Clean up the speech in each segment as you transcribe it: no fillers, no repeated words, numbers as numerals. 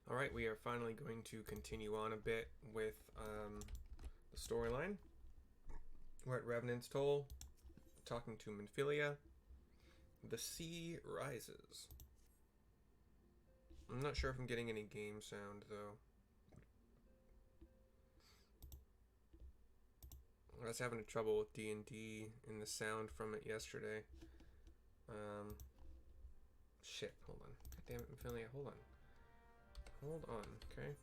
Alright, we are finally going to continue on a bit with the storyline. We're at Revenant's Toll, talking to Menphilia. The sea rises. I'm not sure if I'm getting any game sound, though. I was having trouble with D&D and the sound from it yesterday. Shit, hold on. God damn it, Menphilia, hold on. Hold on, okay?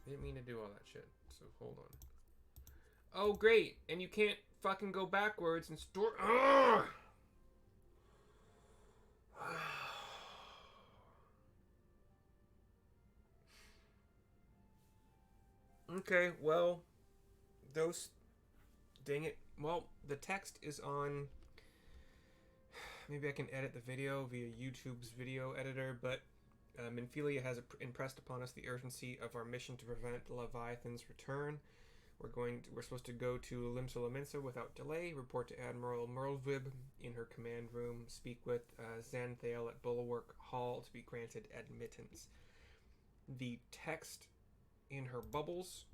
I didn't mean to do all that shit, so hold on. Oh, great! And you can't fucking go backwards and store... Ugh! Okay, well, those... Dang it. Well, the text is on... Maybe I can edit the video via YouTube's video editor, but Menphilia has impressed upon us the urgency of our mission to prevent Leviathan's return. We're supposed to go to Limsa without delay, report to Admiral Merlwyb in her command room, speak with Xanthael at Bulwark Hall to be granted admittance. The text in her bubbles,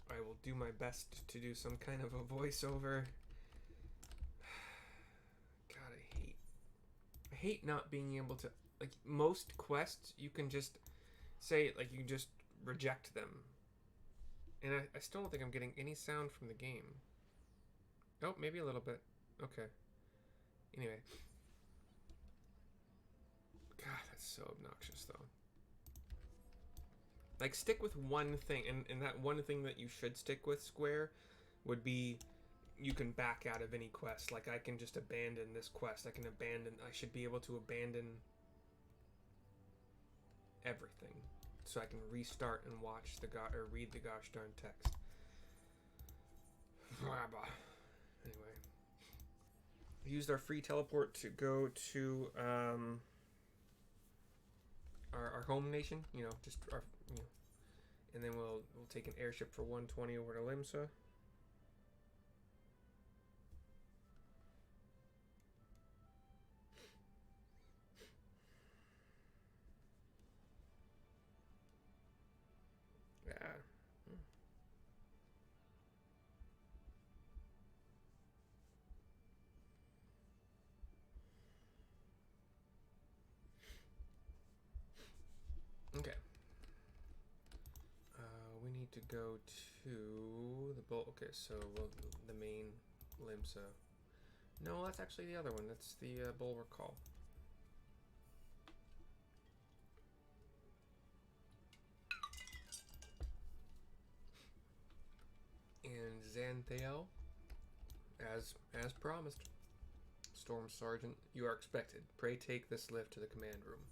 I will do my best to do some kind of a voiceover. God, I hate not being able to, like, most quests you can just say, like, you can just reject them. And I still don't think I'm getting any sound from the game. Oh, maybe a little bit. Okay. Anyway. God, that's so obnoxious, though. Like, stick with one thing. And that one thing that you should stick with, Square, would be you can back out of any quest. Like, I can just abandon this quest. I should be able to abandon everything. So I can restart and watch or read the gosh darn text. Anyway, we used our free teleport to go to our home nation. You know, just our and then we'll take an airship for 120 over to Limsa. Yeah. Okay. We need to go to the bull. Okay, so the main Limsa. No, that's actually the other one. That's the Bulwark Hall. And Xanthael, as promised. Storm Sergeant, you are expected. Pray take this lift to the command room.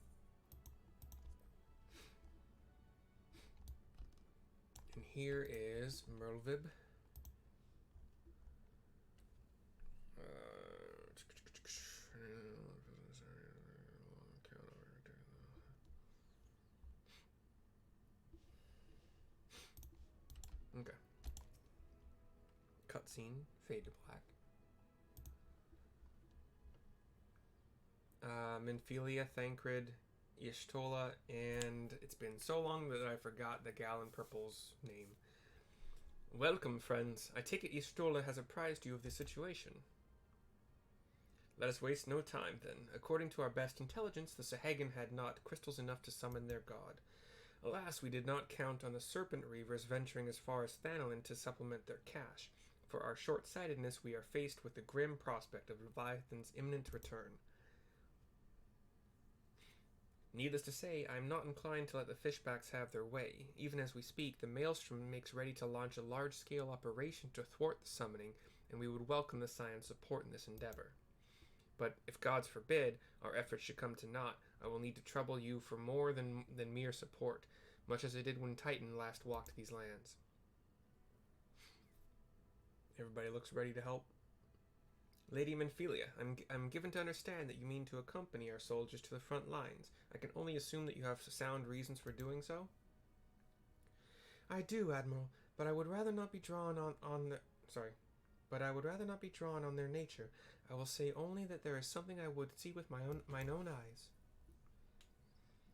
And here is Merlwyb. Okay. Cutscene, fade to black. Menphilia, Thancred, Y'shtola, and it's been so long that I forgot the gal in purple's name. Welcome, friends. I take it Y'shtola has apprised you of the situation. Let us waste no time, then. According to our best intelligence, the Sahagin had not crystals enough to summon their god. Alas, we did not count on the Serpent Reavers venturing as far as Thanalan to supplement their cache. For our short-sightedness, we are faced with the grim prospect of Leviathan's imminent return. Needless to say, I am not inclined to let the fishbacks have their way. Even as we speak, the Maelstrom makes ready to launch a large-scale operation to thwart the summoning, and we would welcome the Scion's support in this endeavor. But if gods forbid our efforts should come to naught, I will need to trouble you for more than mere support, much as I did when Titan last walked these lands. Everybody looks ready to help. Lady Menphilia, I'm given to understand that you mean to accompany our soldiers to the front lines. I can only assume that you have sound reasons for doing so? I do, Admiral, but I would rather not be drawn on their nature. I will say only that there is something I would see with mine own eyes.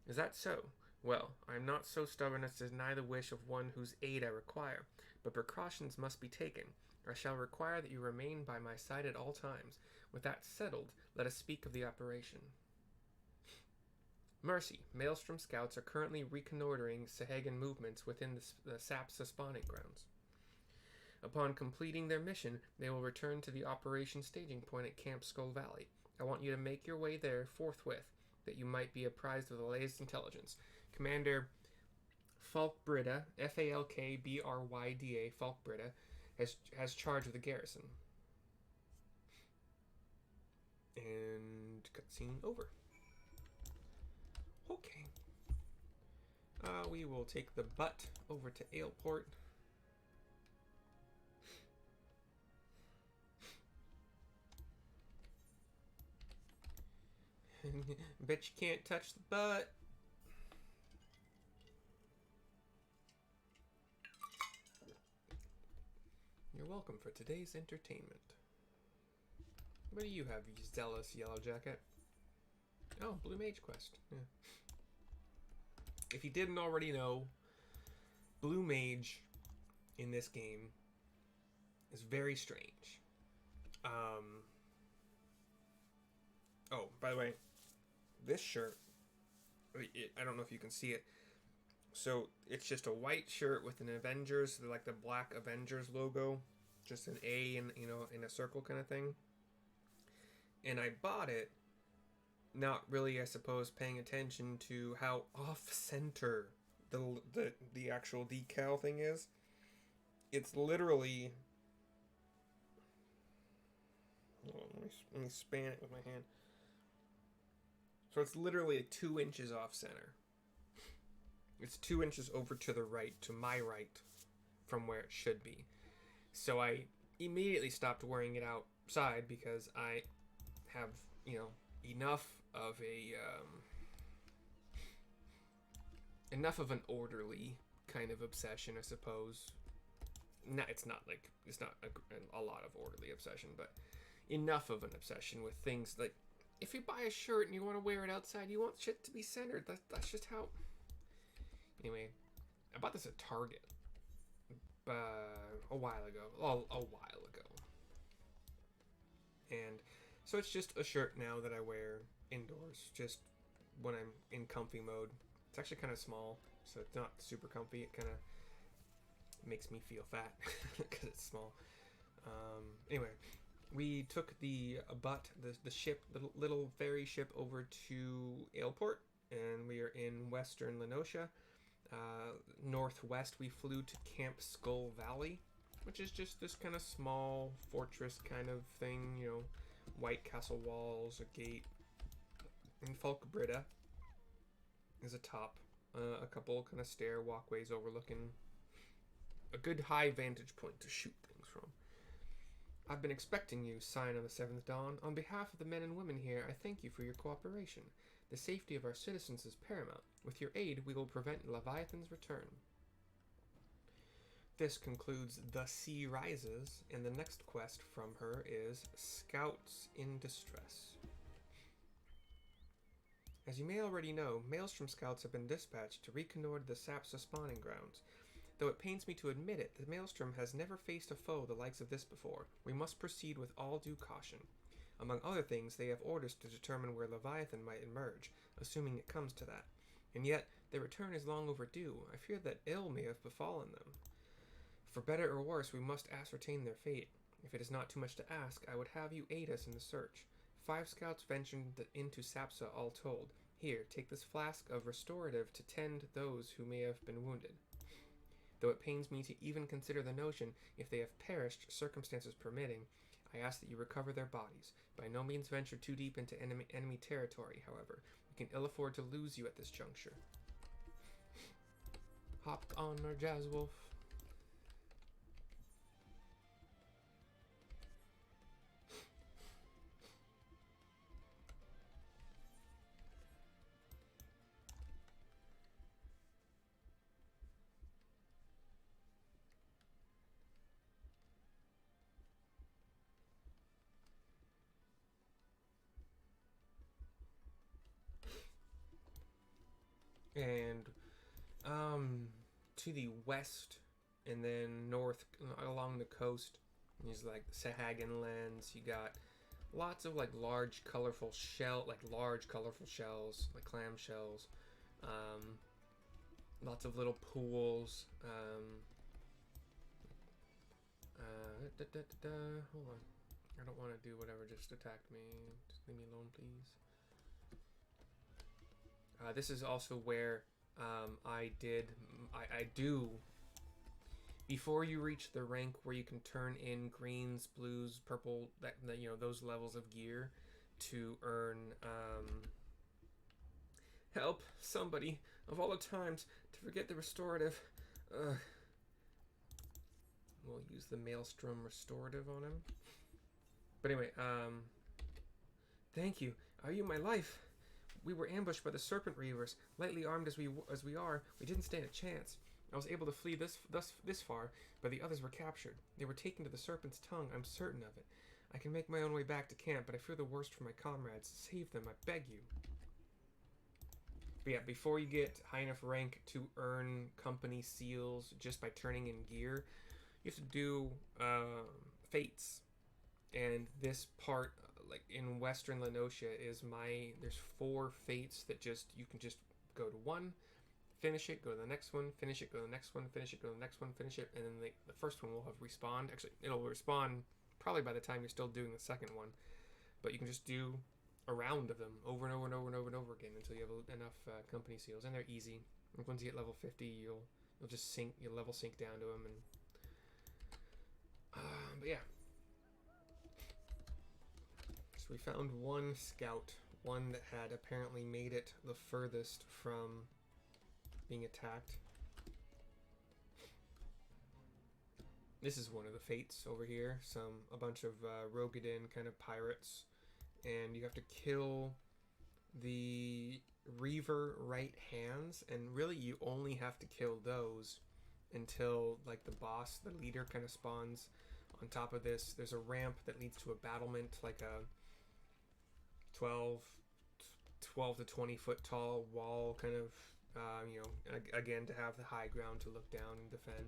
Is that so? Well, I am not so stubborn as to deny the wish of one whose aid I require, but precautions must be taken. I shall require that you remain by my side at all times. With that settled, let us speak of the operation. Mercy, Maelstrom scouts are currently reconnoitering Sahagan movements within the Sapsa spawning grounds. Upon completing their mission, they will return to the operation staging point at Camp Skull Valley. I want you to make your way there forthwith, that you might be apprised of the latest intelligence. Commander Falkbrida, Falkbryda, Falkbrida, has charge of the garrison. And cutscene over. Okay. We will take the butt over to Aleport. Bet you can't touch the butt. You're welcome for today's entertainment. What do you have, you zealous yellow jacket? Oh, Blue Mage Quest. Yeah. If you didn't already know, Blue Mage in this game is very strange. Oh, by the way, this shirt, I don't know if you can see it. So it's just a white shirt with an Avengers, like the black Avengers logo, just an A in a circle kind of thing. And I bought it, not really, I suppose, paying attention to how off-center the actual decal thing is. It's literally. Hold on, let me span it with my hand. So it's literally 2 inches off center. It's 2 inches over to the right, to my right, from where it should be. So I immediately stopped wearing it outside because I have, enough of an orderly kind of obsession, I suppose. No, it's not a lot of orderly obsession, but enough of an obsession with things like, if you buy a shirt and you want to wear it outside, you want shit to be centered. That's just how. Anyway, I bought this at Target a while ago. And so it's just a shirt now that I wear indoors, just when I'm in comfy mode. It's actually kind of small, so it's not super comfy. It kind of makes me feel fat because it's small. Anyway, we took the ship, the little ferry ship, over to Aleport, and we are in western Lenosha. Northwest, we flew to Camp Skull Valley, which is just this kind of small fortress kind of thing, white castle walls, a gate. And Falkbrida is atop a couple kind of stair walkways overlooking a good high vantage point to shoot things from. I've been expecting you, Scion of the Seventh Dawn. On behalf of the men and women here, I thank you for your cooperation. The safety of our citizens is paramount. With your aid, we will prevent Leviathan's return. This concludes The Sea Rises, and the next quest from her is Scouts in Distress. As you may already know, Maelstrom scouts have been dispatched to reconnoiter the Sapsa spawning grounds. Though it pains me to admit it, the Maelstrom has never faced a foe the likes of this before. We must proceed with all due caution. Among other things, they have orders to determine where Leviathan might emerge, assuming it comes to that. And yet, their return is long overdue. I fear that ill may have befallen them. For better or worse, we must ascertain their fate. If it is not too much to ask, I would have you aid us in the search. 5 scouts ventured into Sapsa all told. Here, take this flask of restorative to tend those who may have been wounded. Though it pains me to even consider the notion, if they have perished, circumstances permitting, I ask that you recover their bodies. By no means venture too deep into enemy territory, however. We can ill afford to lose you at this juncture. Hop on our Jazz Wolf. And to the west and then north along the coast is like the Sahagan lands. You got lots of like large colorful shells, like clam shells. Lots of little pools. Hold on. I don't want to do whatever just attacked me. Just leave me alone, please. This is also where I do. Before you reach the rank where you can turn in greens, blues, purple, that you know, those levels of gear to earn help somebody of all the times to forget the restorative. We'll use the Maelstrom restorative on him. But anyway, thank you. Are you my life? We were ambushed by the Serpent Reavers. Lightly armed as we are, we didn't stand a chance. I was able to flee this far, but the others were captured. They were taken to the Serpent's Tongue, I'm certain of it. I can make my own way back to camp, but I fear the worst for my comrades. Save them, I beg you. But yeah, before you get high enough rank to earn company seals just by turning in gear, you have to do fates. And this part, like in Western Lenotia, there's 4 fates that you can just go to one, finish it, go to the next one, finish it, go to the next one, finish it, go to the next one, finish it, and then the first one will have respawned. Actually, it'll respawn probably by the time you're still doing the second one, but you can just do a round of them over and over and over and over and over again until you have enough company seals, and they're easy. Like once you get level 50, you'll level sync down to them, and but yeah. So we found one scout, one that had apparently made it the furthest from being attacked. This is one of the fates over here. A bunch of Rogadin kind of pirates, and you have to kill the Reaver right hands, and really you only have to kill those until like the boss, the leader, kind of spawns on top of this. There's a ramp that leads to a battlement, like a 12 to 20 foot tall wall, kind of, again, to have the high ground to look down and defend.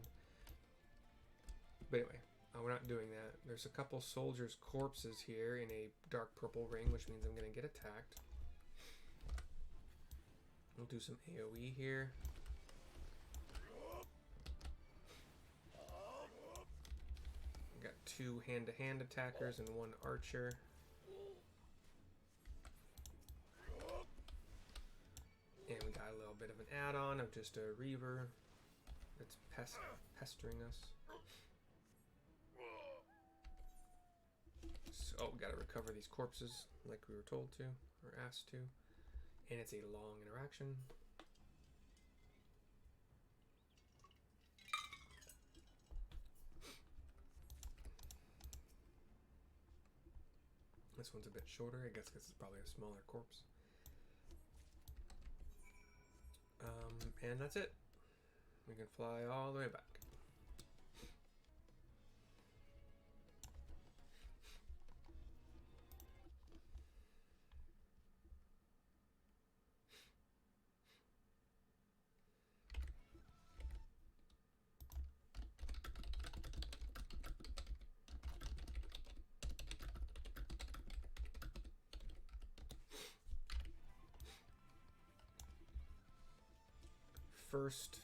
But anyway, we're not doing that. There's a couple soldiers' corpses here in a dark purple ring, which means I'm going to get attacked. We'll do some AoE here. Got 2 hand-to-hand attackers and 1 archer. And we got a little bit of an add-on of just a Reaver that's pestering us. So, we gotta recover these corpses like we were told to, or asked to. And it's a long interaction. This one's a bit shorter, I guess because it's probably a smaller corpse. And that's it. We can fly all the way back. First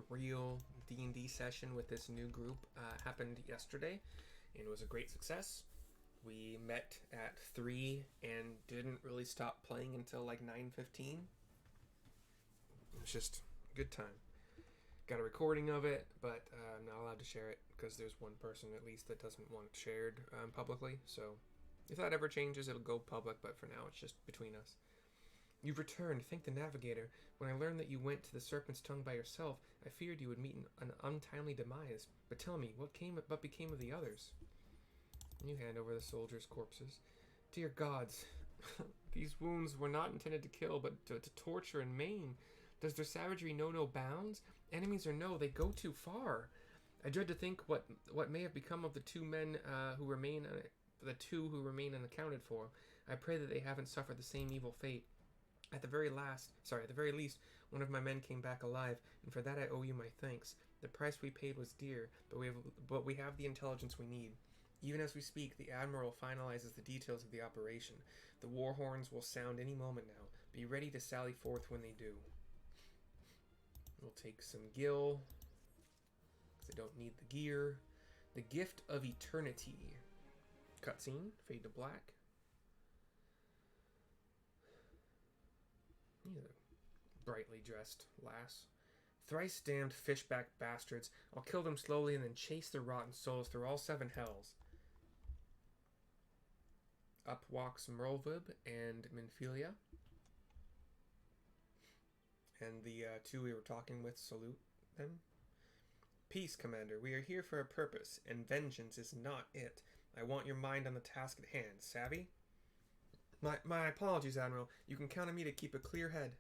real D&D session with this new group happened yesterday, and it was a great success. We met at 3 and didn't really stop playing until like 9:15. It was just a good time. Got a recording of it, but I'm not allowed to share it because there's one person at least that doesn't want it shared publicly. So if that ever changes, it'll go public, but for now it's just between us. You've returned, thank the navigator. When I learned that you went to the Serpent's Tongue by yourself, I feared you would meet an untimely demise. But tell me, what became of the others? And you hand over the soldiers' corpses. Dear gods, these wounds were not intended to kill, but to torture and maim. Does their savagery know no bounds? Enemies or no, they go too far. I dread to think what may have become of the 2 men who remain unaccounted for. I pray that they haven't suffered the same evil fate. At the very least, one of my men came back alive, and for that I owe you my thanks. The price we paid was dear, but we have the intelligence we need. Even as we speak, the Admiral finalizes the details of the operation. The war horns will sound any moment now. Be ready to sally forth when they do. We'll take some gil, because I don't need the gear. The Gift of Eternity. Cutscene, fade to black. He's a brightly dressed lass. Thrice damned fishback bastards. I'll kill them slowly and then chase their rotten souls through all 7 hells. Up walks Merlwyb and Minfilia. And the 2 we were talking with salute them. Peace, Commander. We are here for a purpose, and vengeance is not it. I want your mind on the task at hand. Savvy? My apologies, Admiral. You can count on me to keep a clear head.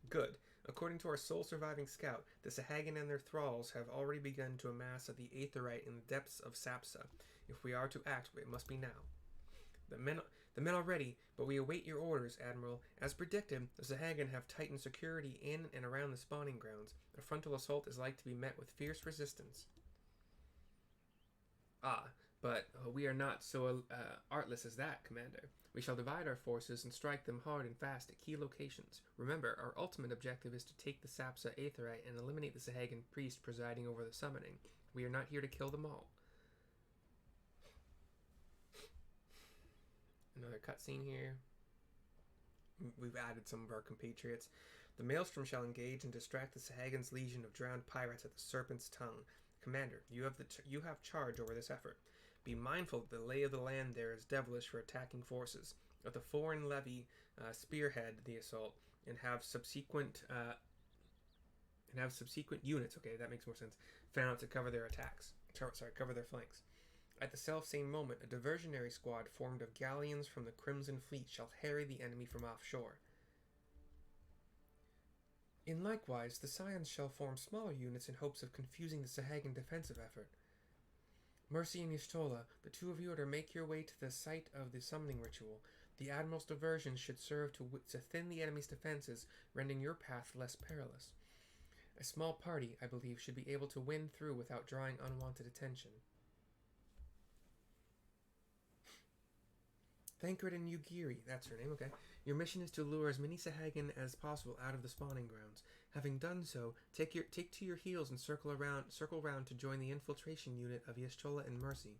Good. According to our sole surviving scout, the Sahagin and their thralls have already begun to amass the Aetherite in the depths of Sapsa. If we are to act, it must be now. The men are ready, but we await your orders, Admiral. As predicted, the Sahagin have tightened security in and around the spawning grounds. A frontal assault is like to be met with fierce resistance. But we are not so artless as that, Commander. We shall divide our forces and strike them hard and fast at key locations. Remember, our ultimate objective is to take the Sapsa Aetherite and eliminate the Sahagin priest presiding over the summoning. We are not here to kill them all. Another cutscene here. We've added some of our compatriots. The Maelstrom shall engage and distract the Sahagin's legion of drowned pirates at the Serpent's Tongue. Commander, you have charge over this effort. Be mindful that the lay of the land there is devilish for attacking forces. Let the foreign levy spearhead the assault and have subsequent units. Okay, that makes more sense. Fan out to cover their attacks. Cover their flanks. At the self-same moment, a diversionary squad formed of galleons from the Crimson Fleet shall harry the enemy from offshore. In likewise, the Scions shall form smaller units in hopes of confusing the Sahagin defensive effort. Mercy and Y'shtola, the 2 of you are to make your way to the site of the summoning ritual. The Admiral's diversion should serve to thin the enemy's defenses, rendering your path less perilous. A small party, I believe, should be able to win through without drawing unwanted attention. Thancred and Yugiri, that's her name, okay. Your mission is to lure as many Sahagin as possible out of the spawning grounds. Having done so, take to your heels and circle round to join the infiltration unit of Y'shtola and Mercy.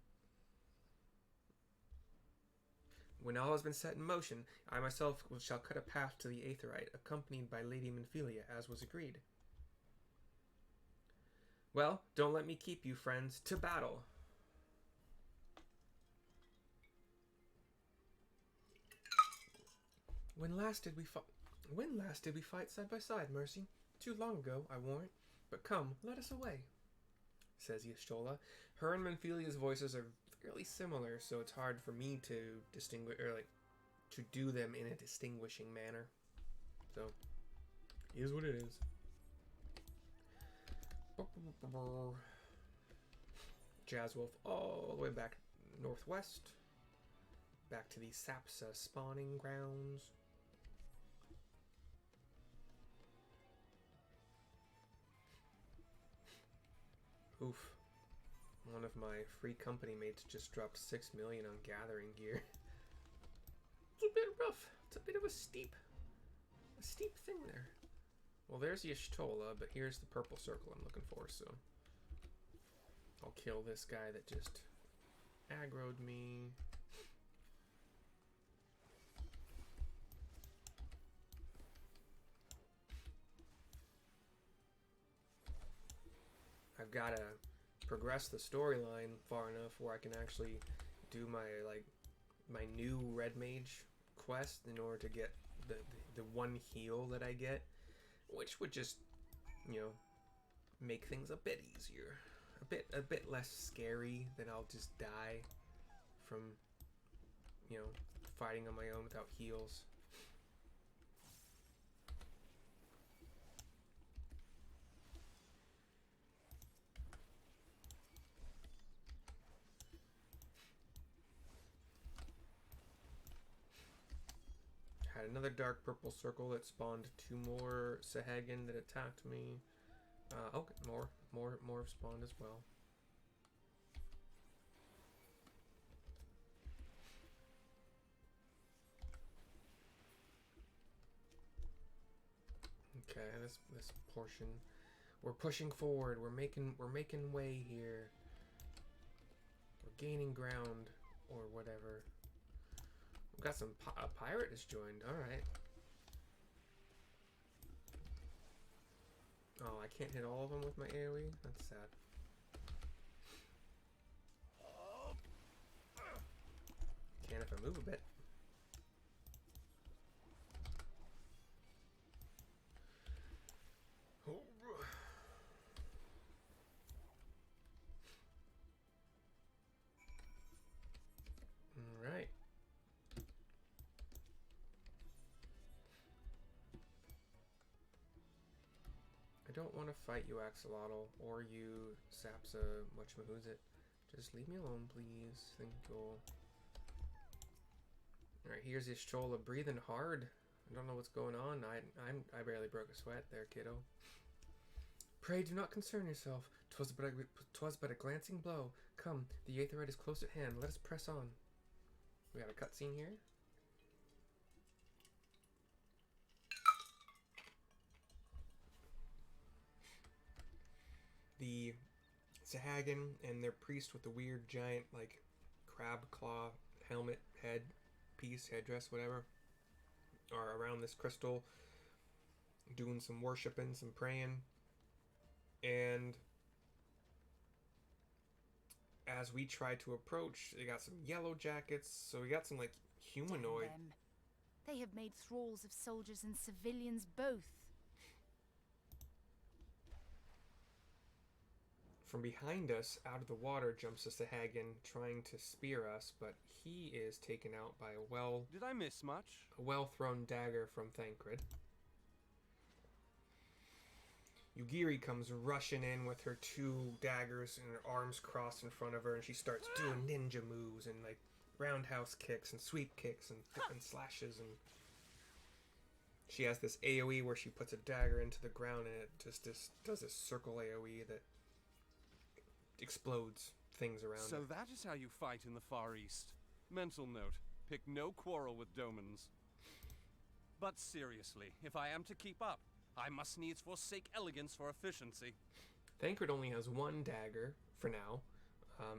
When all has been set in motion, I myself shall cut a path to the Aetherite, accompanied by Lady Minfilia, as was agreed. Well, don't let me keep you, friends. To battle! When last did we fight side by side, Mercy? Too long ago, I warrant. But come, let us away, says Y'shtola. Her and Minfilia's voices are fairly similar, so it's hard for me to distinguish, or to do them in a distinguishing manner. So, it is what it is. Jazzwolf all the way back northwest. Back to the Sapsa spawning grounds. Oof. One of my free company mates just dropped 6 million on gathering gear. It's a bit rough. It's a bit of a steep thing there. Well, there's Y'shtola, but here's the purple circle I'm looking for, so I'll kill this guy that just aggroed me. I've got to progress the storyline far enough where I can actually do my new Red Mage quest in order to get the one heal that I get, which would just, make things a bit easier, a bit less scary than I'll just die from, fighting on my own without heals. had another dark purple circle that spawned 2 more Sahagin that attacked me. Okay, more have spawned as well. Okay, this portion, we're pushing forward. We're making way here. We're gaining ground or whatever. We've got some a pirate has joined. All right. Oh, I can't hit all of them with my AoE. That's sad. Can if I move a bit. Alright. I don't want to fight you, Axolotl, or you, Sapsa, whatchamahoosit. Just leave me alone, please. Thank you. Alright, here's Ishchola breathing hard. I don't know what's going on. I barely broke a sweat there, kiddo. Pray do not concern yourself. 'Twas but a glancing blow. Come, the Aetherite is close at hand. Let us press on. We got a cutscene here. The Sahagin and their priest with the weird giant like crab claw helmet head piece, headdress, whatever, are around this crystal doing some worshiping, some praying. And as we try to approach, they got some yellow jackets, so we got some like humanoid. They have made thralls of soldiers and civilians both. From behind us, out of the water, jumps a Sahagin trying to spear us, but he is taken out by a well. Did I miss much? A well-thrown dagger from Thancred. Yugiri comes rushing in with her 2 daggers and her arms crossed in front of her, and she starts doing ninja moves and like roundhouse kicks and sweep kicks and slashes, and she has this AoE where she puts a dagger into the ground and it just does this circle AoE that explodes things around So it. that is how you fight in the Far East. Mental note, pick no quarrel with Domans. But seriously, if I am to keep up, I must needs forsake elegance for efficiency. Thancred only has 1 dagger for now.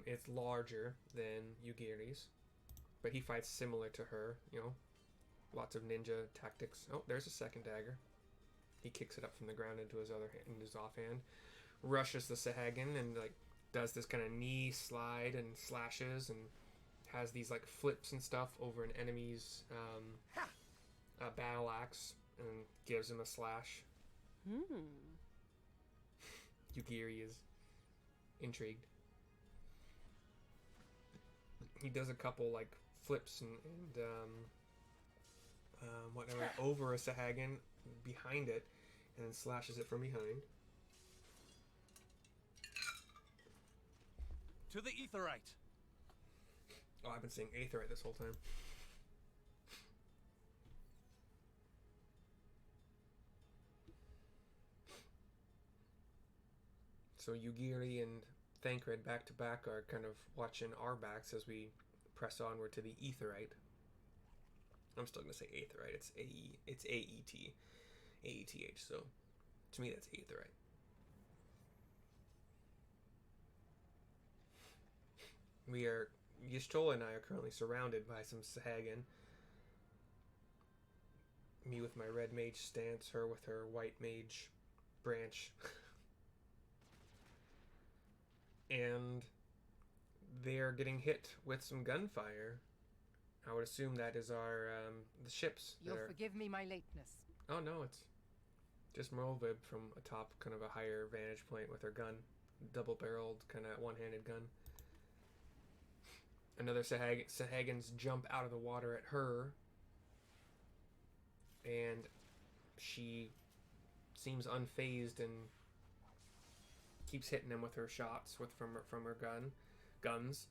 It's larger than Yugiri's, but he fights similar to her, you know. Lots of ninja tactics. Oh, there's a 2nd dagger. He kicks it up from the ground into his other hand, into his offhand. Rushes the Sahagin and like does this kind of knee slide and slashes and has these like flips and stuff over an enemy's battle axe and gives him a slash. Yugiri is intrigued. He does a couple like flips and whatever over a Sahagin behind it, and then slashes it from behind. To the Aetherite! Oh, I've been saying Aetherite this whole time. So Yugiri and Thancred back to back are kind of watching our backs as we press onward to the Aetherite. I'm still gonna say Aetherite. It's A-E. It's A-E-T. A-E-T-H. So to me that's Aetherite. Y'shtola and I are currently surrounded by some Sahagin. Me with my red mage stance, her with her white mage branch. And they're getting hit with some gunfire. I would assume that is our, the ships. You'll forgive me my lateness. Oh no, it's just Merlwyb from atop kind of a higher vantage point with her gun. Double-barreled, kind of one-handed gun. Another Sahagins jump out of the water at her, and she seems unfazed and keeps hitting him with her shots from her guns.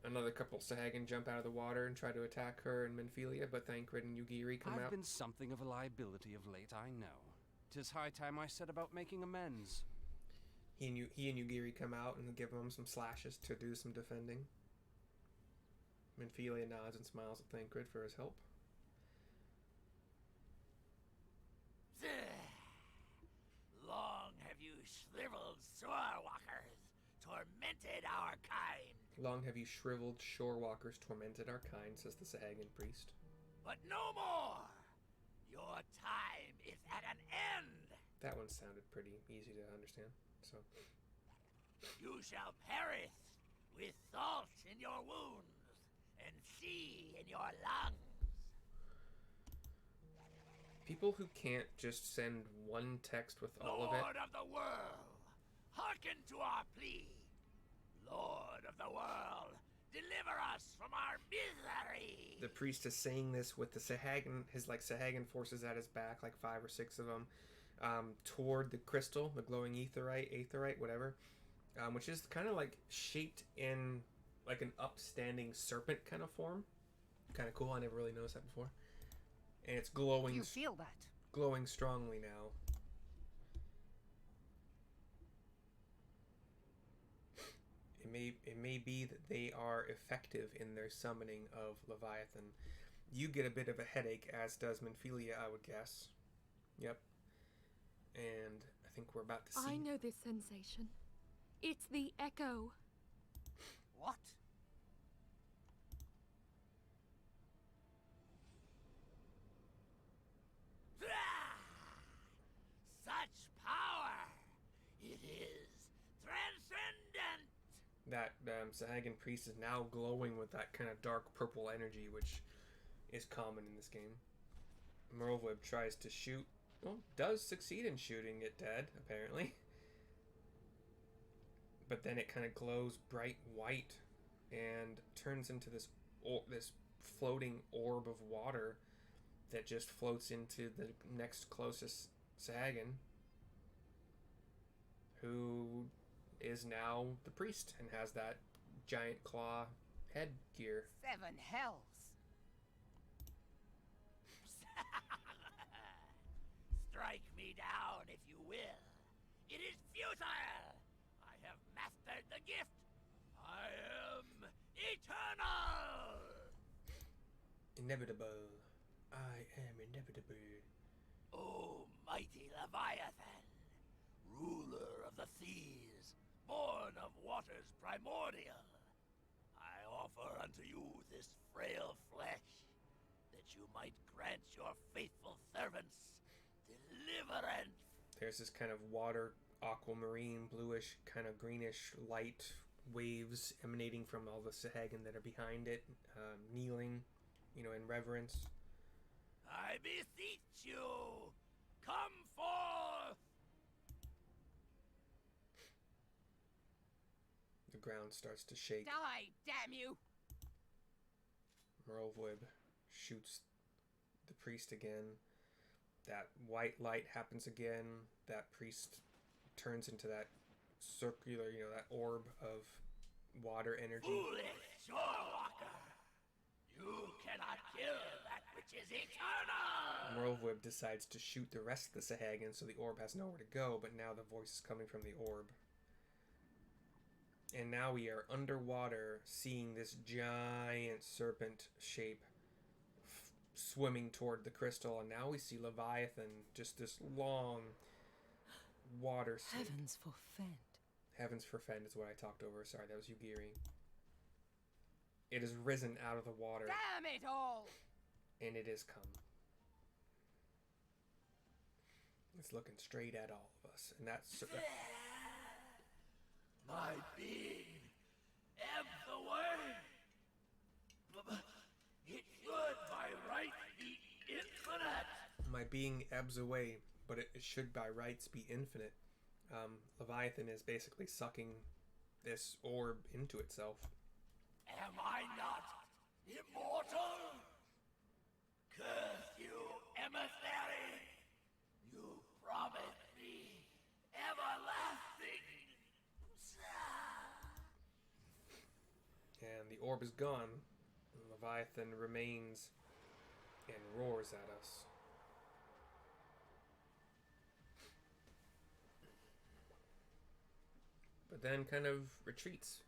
Another couple Sahagin jump out of the water and try to attack her and Menphelia, but Thancred and Yugiri come I've out. been something of a liability of late, I know. 'Tis high time I set about making amends. He and Yugiri come out and give him some slashes to do some defending. Menphelia nods and smiles at Thancred for his help. Long have you shriveled shorewalkers tormented our kind. Long have you shriveled shorewalkers tormented our kind, says the Sahagin priest. But no more! Your time is at an end! That one sounded pretty easy to understand, so... You shall perish with salt in your wounds and sea in your lungs. People who can't just send one text with all of it... Lord of the world, hearken to our plea. Lord of the world, deliver us from our misery. The priest is saying this with the Sahagin, his Sahagin forces at his back, 5 or 6 of them, toward the crystal, the glowing aetherite, whatever, which is kind of shaped in an upstanding serpent kind of form. Kind of cool. I never really noticed that before. And it's glowing. Do you feel that? Glowing strongly now. It may be that they are effective in their summoning of Leviathan. You get a bit of a headache, as does Menphelia, I would guess. Yep. And I think we're about to see... I know this sensation. It's the echo. What? Such power! It is transcendent! That Sahagin priest is now glowing with that kind of dark purple energy, which is common in this game. Merlwyb tries to shoot, well, does succeed in shooting it dead, apparently. But then it kind of glows bright white and turns into this floating orb of water that just floats into the next closest Sahagin, who is now the priest and has that giant claw headgear. 7 hells. Strike me down if you will. It is futile. I have mastered the gift. I am eternal. Inevitable. I am inevitable. O mighty Leviathan, ruler of the seas, born of waters primordial, I offer unto you this frail flesh, that you might grant your faithful servants deliverance. There's this kind of water, aquamarine, bluish, kind of greenish light waves emanating from all the Sahagin that are behind it, kneeling, in reverence. I beseech you, come forth! The ground starts to shake. Die, damn you! Merlwyb shoots the priest again. That white light happens again. That priest turns into that circular, that orb of water energy. Foolish shorewalker! You cannot kill that which is eternal! Merlwyb decides to shoot the rest of the Sahagin, so the orb has nowhere to go, but now the voice is coming from the orb. And now we are underwater, seeing this giant serpent shape swimming toward the crystal, and now we see Leviathan, just this long water snake. Heavens forfend. Heavens forfend is what I talked over. Sorry, that was Yugiri. It has risen out of the water. Damn it all! And it has come. It's looking straight at all of us. And that's... My being ebbs away. It should by right be infinite. My being ebbs away, but it should by rights be infinite. Leviathan is basically sucking this orb into itself. Am I not immortal? Curse you, emissary! You promised me everlasting. And the orb is gone, Leviathan remains and roars at us. But then kind of retreats.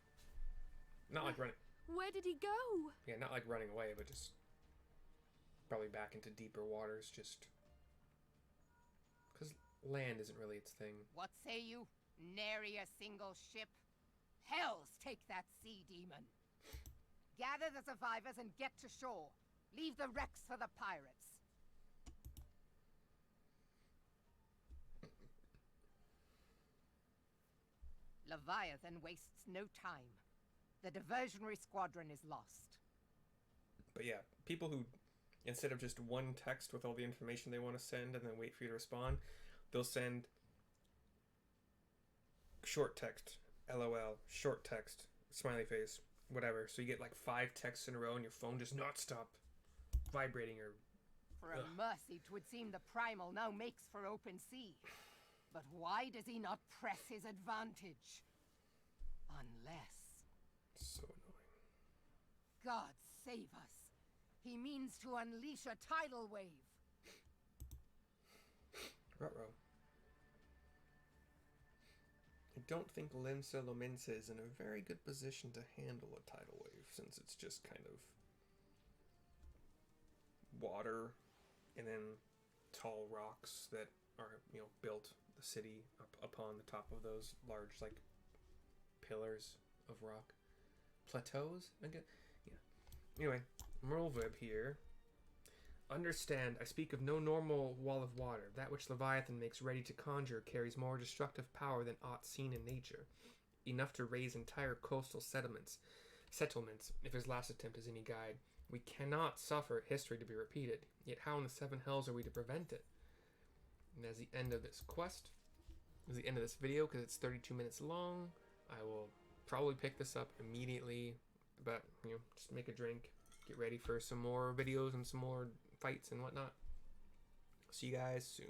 Not like running. Where did he go? Yeah, not like running away, but just probably back into deeper waters, just because land isn't really its thing. What say you? Nary a single ship? Hells take that sea demon. Gather the survivors and get to shore. Leave the wrecks for the pirates. Leviathan wastes no time. The diversionary squadron is lost. But yeah, people who, instead of just one text with all the information they want to send and then wait for you to respond, they'll send short text, LOL, short text, smiley face, whatever. So you get like 5 texts in a row and your phone just not stop vibrating or... For a mercy, 'twould seem the primal now makes for open sea. But why does he not press his advantage? Unless... So annoying. God save us. He means to unleash a tidal wave. Ruh-roh. I don't think Limsa is in a very good position to handle a tidal wave, since it's just kind of water and then tall rocks that are, you know, built the city up upon the top of those large, like, pillars of rock. Plateaus? I guess? Yeah. Anyway, Merlwyb here. Understand, I speak of no normal wall of water. That which Leviathan makes ready to conjure carries more destructive power than aught seen in nature. Enough to raise entire coastal settlements, if his last attempt is any guide. We cannot suffer history to be repeated. Yet how in the 7 hells are we to prevent it? And that's the end of this quest. That's the end of this video, because it's 32 minutes long. I will probably pick this up immediately, but, you know, just make a drink, get ready for some more videos and some more fights and whatnot. See you guys soon.